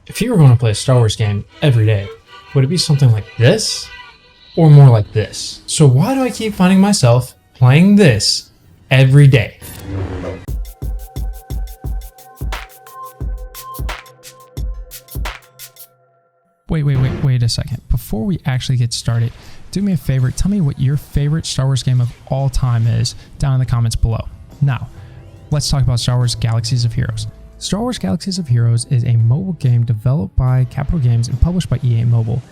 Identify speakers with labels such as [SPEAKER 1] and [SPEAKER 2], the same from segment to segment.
[SPEAKER 1] If you were going to play a Star Wars game every day, would it be something like this? Or more like this? So why do I keep finding myself playing this every day?
[SPEAKER 2] Wait a second. Before we actually get started, do me a favor, tell me what your favorite Star Wars game of all time is down in the comments below. Now, let's talk about Star Wars Galaxies of Heroes. Star Wars Galaxies of Heroes is a mobile game developed by Capital Games and published by EA Mobile.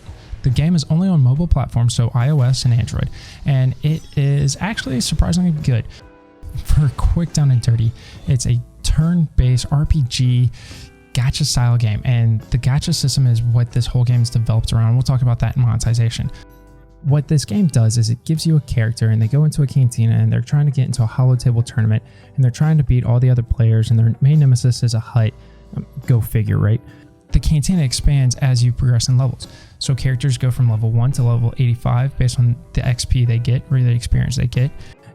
[SPEAKER 2] The game is only on mobile platforms, so iOS and Android, and it is actually surprisingly good. For quick down and dirty, it's a turn-based RPG gacha style game, and the gacha system is what this whole game is developed around. We'll talk about that in Monetization. What this game does is it gives you a character and they go into a cantina and they're trying to get into a hollow table tournament and they're trying to beat all the other players, and their main nemesis is a Hutt. Go figure, right? The cantina expands as you progress in levels. So characters go from level 1 to level 85 based on the XP they get or the experience they get.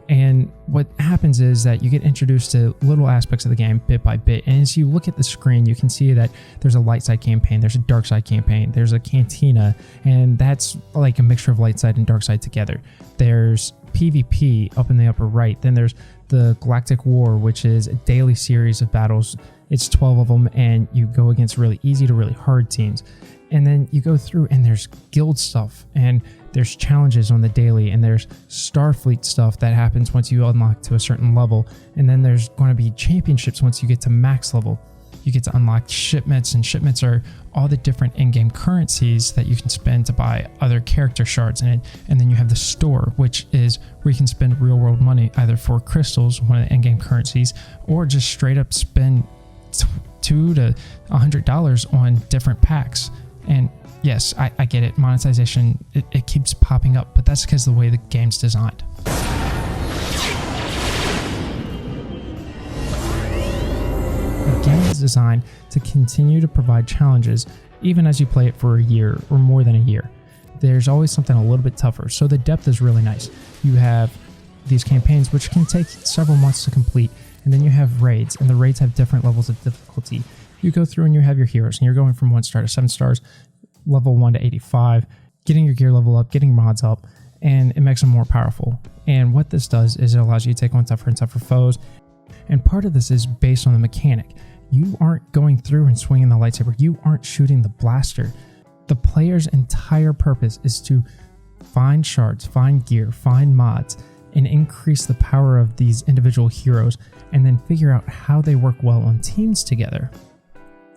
[SPEAKER 2] And what happens is that you get introduced to little aspects of the game bit by bit. And as you look at the screen, you can see that there's a light side campaign, there's a dark side campaign, there's a cantina, and that's like a mixture of light side and dark side together. There's PvP up in the upper right. Then there's the Galactic War, which is a daily series of battles. It's 12 of them, and you go against really easy to really hard teams. And then you go through and there's guild stuff, and there's challenges on the daily, and there's Starfleet stuff that happens once you unlock to a certain level. And then there's going to be championships once you get to max level. You get to unlock shipments, and shipments are all the different in-game currencies that you can spend to buy other character shards. And then you have the store, which is where you can spend real world money, either for crystals, one of the in-game currencies, or just straight up spend $2 to $100 on different packs. And yes, I get it. Monetization, it keeps popping up, but that's because of the way the game's designed. The game is designed to continue to provide challenges even as you play it for a year or more than a year. There's always something a little bit tougher, so the depth is really nice. You have these campaigns which can take several months to complete, and then you have raids, and the raids have different levels of difficulty. You go through and you have your heroes, and you're going from 1 star to 7 stars, level 1 to 85, getting your gear level up, getting mods up, and it makes them more powerful. And what this does is it allows you to take on tougher and tougher foes. And part of this is based on the mechanic. You aren't going through and swinging the lightsaber. You aren't shooting the blaster. The player's entire purpose is to find shards, find gear, find mods, and increase the power of these individual heroes, and then figure out how they work well on teams together.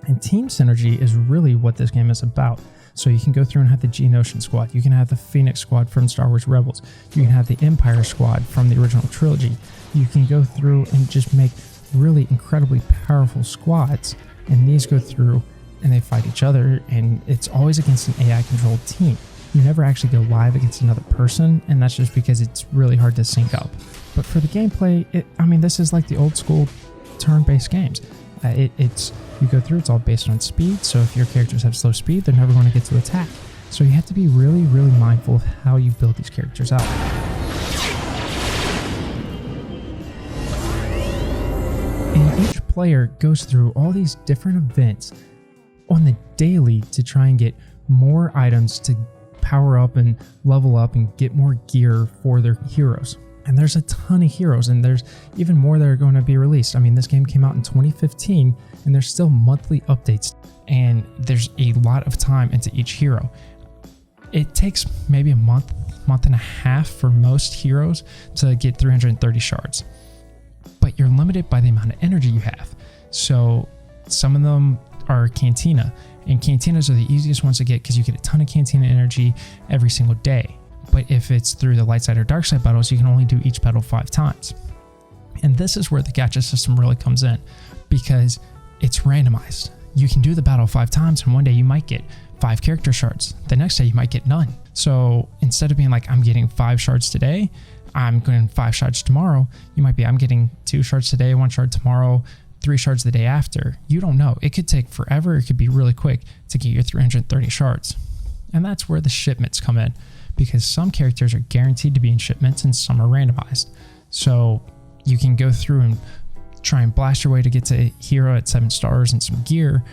[SPEAKER 2] And team synergy is really what this game is about. So you can go through and have the Geonosian squad. You can have the Phoenix squad from Star Wars Rebels. You can have the Empire squad from the original trilogy. You can go through and just make really incredibly powerful squads. And these go through and they fight each other. And it's always against an AI controlled team. You never actually go live against another person. And that's just because it's really hard to sync up. But for the gameplay, this is like the old school turn-based games. You go through, it's all based on speed, so if your characters have slow speed, they're never going to get to attack. So you have to be really, really mindful of how you build these characters out. And each player goes through all these different events on the daily to try and get more items to power up and level up and get more gear for their heroes. And there's a ton of heroes, and there's even more that are going to be released. this game came out in 2015, and there's still monthly updates, and there's a lot of time into each hero. It takes maybe a month and a half for most heroes to get 330 shards. But you're limited by the amount of energy you have. So some of them are Cantina, and Cantinas are the easiest ones to get because you get a ton of Cantina energy every single day. But if it's through the light side or dark side battles, you can only do each battle 5 times. And this is where the gacha system really comes in, because it's randomized. You can do the battle 5 times, and one day you might get 5 character shards. The next day you might get none. So instead of being like, I'm getting 5 shards today, I'm getting 5 shards tomorrow, you might be, I'm getting 2 shards today, 1 shard tomorrow, 3 shards the day after. You don't know. It could take forever. It could be really quick to get your 330 shards. And that's where the shipments come in, because some characters are guaranteed to be in shipments and some are randomized. So you can go through and try and blast your way to get to a hero at 7 stars and some gear,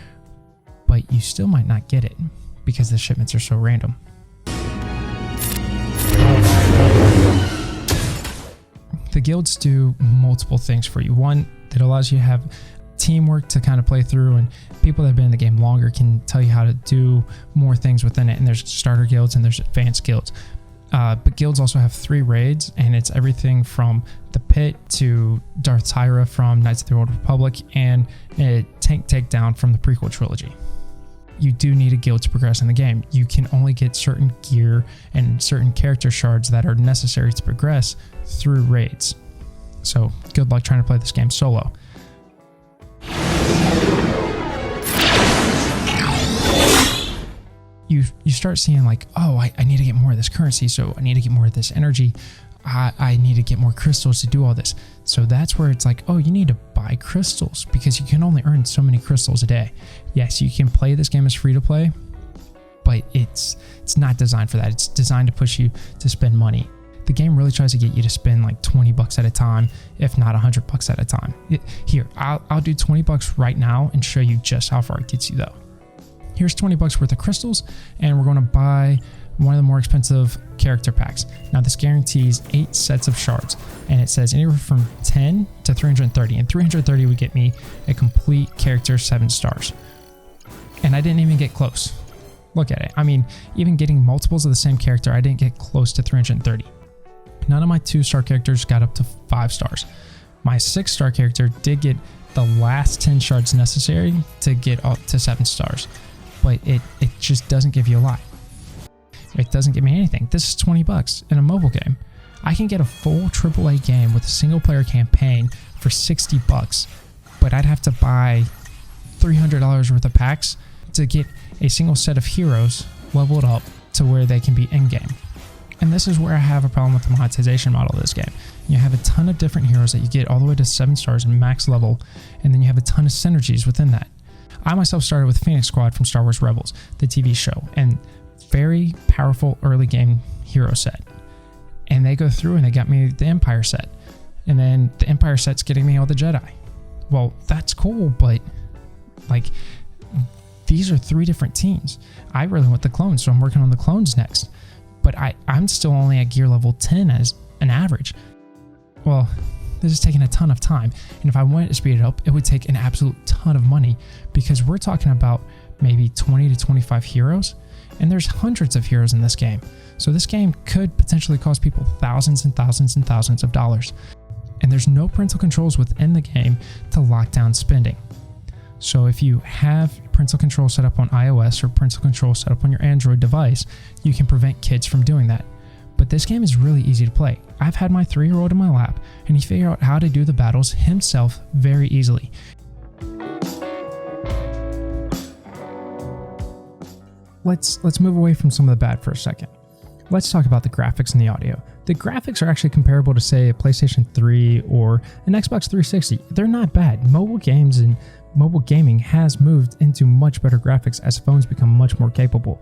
[SPEAKER 2] but you still might not get it because the shipments are so random. The guilds do multiple things for you. One, that allows you to have teamwork to kind of play through, and people that have been in the game longer can tell you how to do more things within it. And there's starter guilds and there's advanced guilds. But guilds also have 3 raids, and it's everything from the Pit to Darth Tyra from Knights of the Old Republic, and a tank takedown from the prequel trilogy. You do need a guild to progress in the game. You can only get certain gear and certain character shards that are necessary to progress through raids. So good luck trying to play this game solo. You start seeing like, oh, I need to get more of this currency, so I need to get more of this energy. I need to get more crystals to do all this. So that's where it's like, oh, you need to buy crystals because you can only earn so many crystals a day. Yes, you can play this game as free to play, but it's not designed for that. It's designed to push you to spend money. The game really tries to get you to spend like 20 bucks at a time, if not 100 bucks at a time. Here, I'll do 20 bucks right now and show you just how far it gets you though. Here's 20 bucks worth of crystals, and we're going to buy one of the more expensive character packs. Now this guarantees 8 sets of shards, and it says anywhere from 10 to 330, and 330 would get me a complete character 7 stars. And I didn't even get close. Look at it. I mean, even getting multiples of the same character, I didn't get close to 330. None of my 2-star characters got up to 5 stars. My 6-star character did get the last 10 shards necessary to get up to 7 stars, but it just doesn't give you a lot. It doesn't give me anything. This is 20 bucks in a mobile game. I can get a full AAA game with a single player campaign for 60 bucks, but I'd have to buy $300 worth of packs to get a single set of heroes leveled up to where they can be in-game. And this is where I have a problem with the monetization model of this game. You have a ton of different heroes that you get all the way to 7 stars in max level, and then you have a ton of synergies within that. I myself started with Phoenix Squad from Star Wars Rebels, the TV show, and very powerful early game hero set. And they go through and they got me the Empire set. And then the Empire set's getting me all the Jedi. Well, that's cool, but like these are 3 different teams. I really want the clones, so I'm working on the clones next. But I'm still only at gear level 10 as an average. Well, this is taking a ton of time. And if I wanted to speed it up, it would take an absolute ton of money because we're talking about maybe 20 to 25 heroes. And there's hundreds of heroes in this game. So this game could potentially cost people thousands and thousands and thousands of dollars. And there's no parental controls within the game to lock down spending. So if you have parental control set up on iOS or parental control set up on your Android device, you can prevent kids from doing that. But this game is really easy to play. I've had my 3-year-old in my lap, and he figured out how to do the battles himself very easily. Let's move away from some of the bad for a second. Let's talk about the graphics and the audio. The graphics are actually comparable to, say, a PlayStation 3 or an Xbox 360. They're not bad. Mobile games and mobile gaming has moved into much better graphics as phones become much more capable.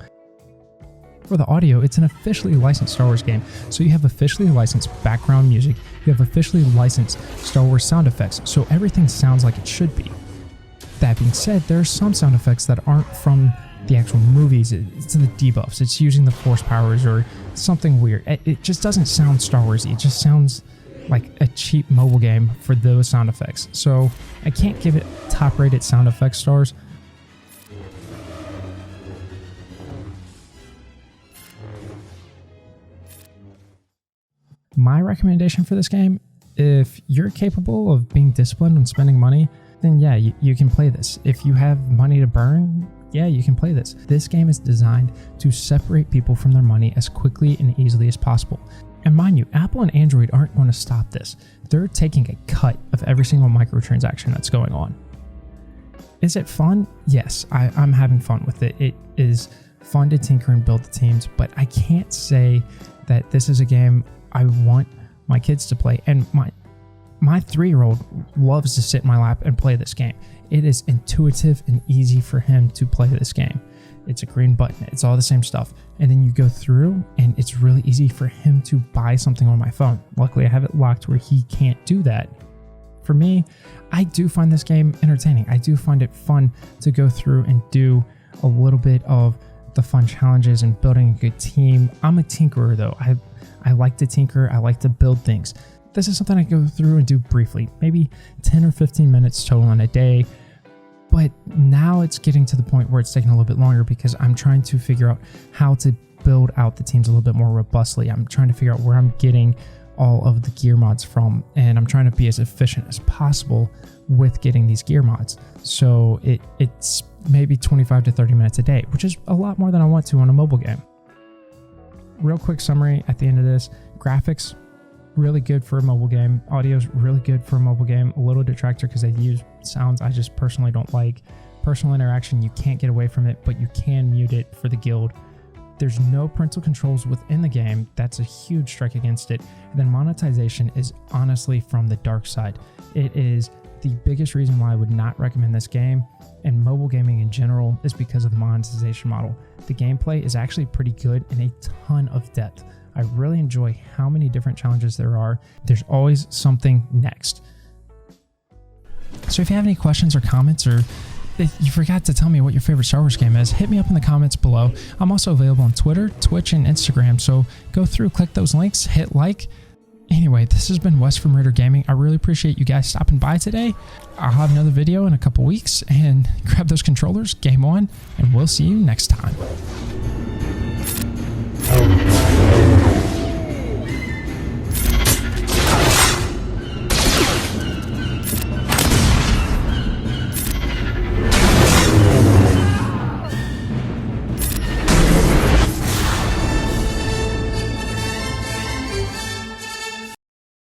[SPEAKER 2] For the audio, it's an officially licensed Star Wars game, so you have officially licensed background music, you have officially licensed Star Wars sound effects, so everything sounds like it should be. That being said, there are some sound effects that aren't from the actual movies. It's the debuffs, it's using the force powers or something weird. It just doesn't sound Star Wars-y, it just sounds like a cheap mobile game for those sound effects. So I can't give it top-rated sound effects stars. My recommendation for this game, if you're capable of being disciplined and spending money, then yeah, you can play this. If you have money to burn, yeah, you can play this. This game is designed to separate people from their money as quickly and easily as possible. And mind you, Apple and Android aren't going to stop this. They're taking a cut of every single microtransaction that's going on. Is it fun? Yes, I'm having fun with it. It is fun to tinker and build the teams, but I can't say that this is a game I want my kids to play. And my 3-year-old loves to sit in my lap and play this game. It is intuitive and easy for him to play this game. It's a green button. It's all the same stuff. And then you go through and it's really easy for him to buy something on my phone. Luckily, I have it locked where he can't do that. For me, I do find this game entertaining. I do find it fun to go through and do a little bit of the fun challenges and building a good team. I'm a tinkerer though. I like to tinker. I like to build things. This is something I go through and do briefly, maybe 10 or 15 minutes total in a day. But now it's getting to the point where it's taking a little bit longer because I'm trying to figure out how to build out the teams a little bit more robustly. I'm trying to figure out where I'm getting all of the gear mods from, and I'm trying to be as efficient as possible with getting these gear mods. So it's maybe 25 to 30 minutes a day, which is a lot more than I want to on a mobile game. Real quick summary at the end of this: graphics, really good for a mobile game. Audio's really good for a mobile game. A little detractor because they use sounds I just personally don't like. Personal interaction, you can't get away from it, but you can mute it for the guild. There's no parental controls within the game. That's a huge strike against it. And then monetization is honestly from the dark side. It is the biggest reason why I would not recommend this game, and mobile gaming in general, is because of the monetization model. The gameplay is actually pretty good and a ton of depth. I really enjoy how many different challenges there are. There's always something next. So if you have any questions or comments, or if you forgot to tell me what your favorite Star Wars game is, hit me up in the comments below. I'm also available on Twitter, Twitch, and Instagram, so go through, click those links, hit like. Anyway, this has been Wes from Ridir Gaming. I really appreciate you guys stopping by today. I'll have another video in a couple weeks, and grab those controllers, game on, and we'll see you next time.